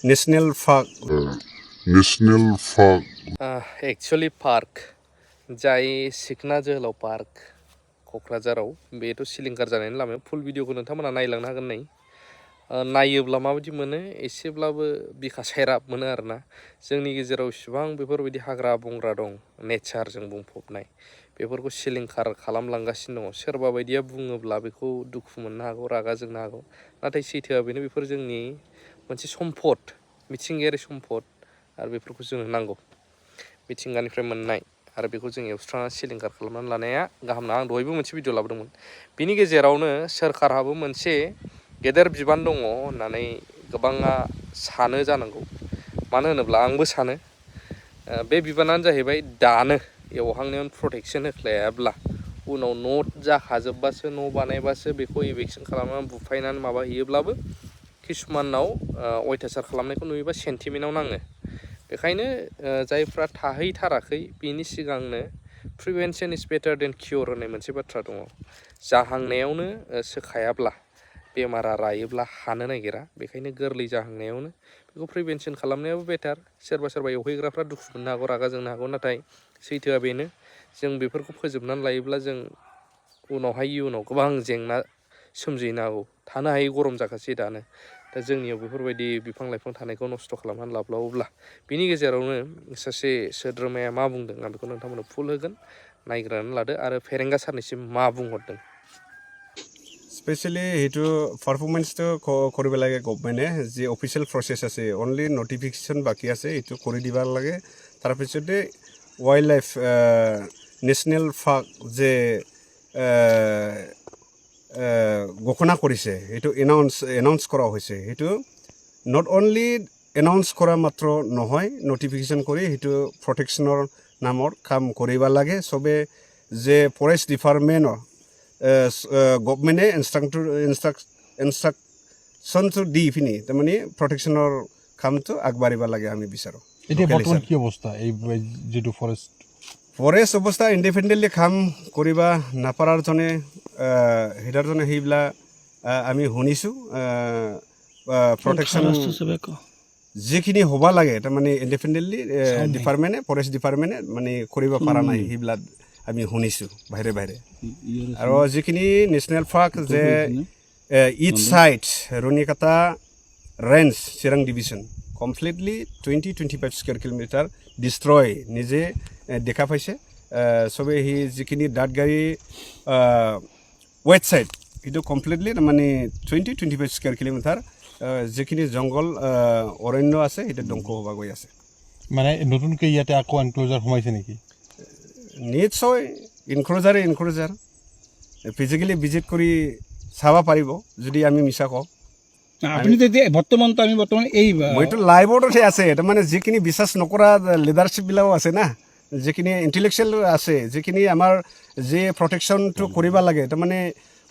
national park actually park जाय सिखना जोहोलाव पार्क क'क्राझाराव बेथ' सिलिंखार जानायनि लामायाव फुल भिडिअखौ नोंथांमोना नायलांनो हागोन नै नायोब्ला माबायदि मोनो एसेब्लाबो बिखा सायराब मोनो आरोना जोंनि गेजेराव इसिबां बेफोरबायदि हाग्रा बंग्रा दं नेचारजों बुंफबनाय बेफोरखौ सिलिंखार खालामलांगासिनो दङ सोरबा बायदिया बुङोब्ला बेखौ दुखु मोननो हागौ रागा जोंनो हागौ नाथाय सैथोआ बेनो बेफोर जोंनि मोनसे सम्पद मिथिंगायारि सम्पद आरो बेफोरखौ जोंनो नांगौ मिथिंगानिफ्राय मोननाय आरो बेखौ जों एवस्रांनानै सिलिंखार खालामनानै लानाया गाहाम नङा आं दहायबो मोनसे भिडिअ लाबोदोंमोन बिनि गेजेरावनो सोरखारहाबो मोनसे गेदेर बिबान दङ होननानै गोबाङा सानो जानांगौ मानो होनोब्ला आंबो सानो बे बिबानानो जाहैबाय दानो एवहांनायावनो प्रटेक्सन होख्लायाब्ला उनाव न' जाखाजोबबासो न' बानायबासो बेखौ इभेक्सन खालामनानै बुफायनानै माबाहैयोब्लाबो किसुमानाव अयथासार खालामनायखौ नुयोबा सेन्टिमेन्टआव नाङो बेखायनो जायफ्रा थाहैथाराखै बिनि सिगांनो प्रिभेन्सन इज बेटार देन कियर होननाय मोनसे बाथ्रा दङ जाहांनायावनो सोखायाब्ला बेमारा रायोब्ला हानो नागिरा बेखायनो गोरलै जाहांनायावनो बेखौ प्रिभेन्सन खालामनायाबो बेटार सोरबा एवहैग्राफ्रा दुखु मोननो हागौ रागा जोंनो हागौ नाथाय सैथोआ बेनो जों बेफोरखौ फोजोबनानै लायोब्ला जों उनावहाय इयुनाव गोबां जेंना सोमजिनो हागौ थानो हायै गरम जाखासै दानो दा जोंनियाव बेफोरबायदि बिफां लाइफां थानायखौ नस्थ' खालामनानै लाब्लावोब्ला बिनि गेजेरावनो सासे सोद्रोमाया मा बुंदों आं बेखौ नोंथांमोननो फुल होगोन नायग्रोनानै लादो आरो फेरेंगा सारनिसिम मा बुंहरदों स्पेशली हेतु पारफॉर्मेंस तो কৰিব লাগে গভমেন্টে যে অফিচিয়েল প্ৰসেস আছে অনলি নটিফিকেশন বাকি আছে এটো কৰি দিবা লাগে তাৰ পিছতে ওয়াইল্ড লাইফ ন্যাশনাল পাৰ্ক যে ঘোষণা কৰিছে এটো এনাউন্স কৰা হৈছে এটো নট অনলি এনাউন্স কৰা মাত্ৰ নহয় নটিফিকেশন কৰি এটো প্ৰটেকশনৰ নামৰ কাম কৰিব লাগে সবে যে ফৰেষ্ট ডিপাৰ্টমেন্টৰ गभमेन्टे इन्स्ट्राक्शन तो दी फिनी तारमाने प्रटेक्शनर काम तो आगबारिबा लागे आमी बिचारो एटा बर्तमान की अवस्था ए जेटु फरेस्ट अवस्था इंडिपेंडेंटली काम करिबा नापारार जने हेडार जने हेइब्ला आमी हुनिसु प्रटेक्शन जिखिनि होबा लागे तारमाने इंडिपेंडेंटली डिपार्टमेन्टे फरेस्ट डिपार्टमेन्टे माने करिबा पारा नाय हेइब्ला আমি শুনিছোঁ বাহিৰে বাহিৰে আৰু যিখিনি নেশ্যনেল পাৰ্ক যে east side Ranikata range Chirang division completely 20-25 square kilometre destroy নিজে দেখা পাইছে সবে হি যিখিনি দাঁতগাড়ী ৱেষ্ট সাইড এইটো কমপ্লিটলি মানে 20-25 স্কয়াৰ কিলোমিটাৰ যিখিনি জংগল অৰণ্য আছে সেইটো ধ্বংস হ'ব গৈ আছে মানে নতুনকৈ ইয়াতে আকৌ এনক্লোজাৰ সোমাইছে নেকি নিশ্চয় ইনক্লোজাৰ ফিজিক্যালি ভিজিট কৰি চাবা পাৰিব যদি আমি মিছা কওঁ আপুনি তেতিয়া বৰ্তমান এই মইতো লাইভতে আছে এটা মানে যিখিনি বিশ্বাস নকৰা লিডাৰশ্বিপ বিলাকো আছে না যিখিনি ইন্টেলেকচুৱেল আছে যিখিনি আমাৰ যে প্ৰটেকশ্যনটো কৰিব লাগে তাৰ মানে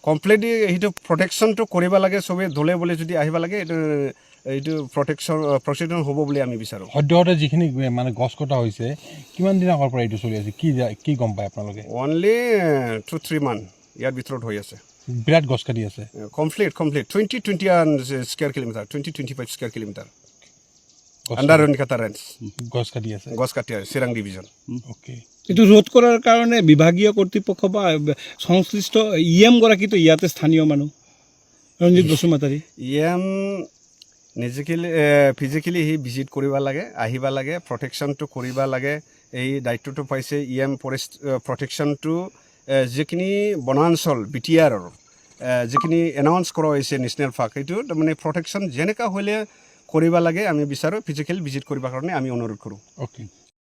কমপ্লিটলি সেইটো প্ৰটেকশ্যনটো কৰিব লাগে সবে ধলে বলে যদি আহিব লাগে এইটো প্ৰটেকশ্যন হ'ব বুলি আমি বিচাৰোঁ সদ্যহতে যিখিনি মানে গছ কটা হৈছে কিমান দিন আগৰ পৰা এইটো চলি আছে কি গম পায় আপোনালোকে অনলি 2-3 মান ইয়াৰ ভিতৰত হৈ আছে বিৰাট গছ কাটি আছে complete 20 square kilometre 20-25 square kilometre under Ranikata range গছ কাটি আছে চিৰাং ডিভিজন ওকে এইটো ৰোধ কৰাৰ কাৰণে বিভাগীয় কৰ্তৃপক্ষ বা সংশ্লিষ্ট ইএম গৰাকীটো ইয়াতে স্থানীয় মানুহ ৰঞ্জিত বসুমতাৰী ইএম ফিজিক্যালি হি ভিজিট কৰিব লাগে আহিব লাগে প্ৰটেকশ্যনটো কৰিব লাগে এই দায়িত্বটো পাইছে ইএম ফৰেষ্ট প্ৰটেকশ্যনটো যিখিনি বনাঞ্চল বিটিআৰৰ যিখিনি এনাউন্স কৰা হৈছে নেশ্যনেল পাৰ্ক এইটো মানে প্ৰটেকশ্যন যেনেকা হ'লে কৰিব লাগে আমি বিচাৰোঁ ফিজিক্যালি ভিজিট কৰিবৰ কাৰণে আমি অনুৰোধ কৰোঁ ওকে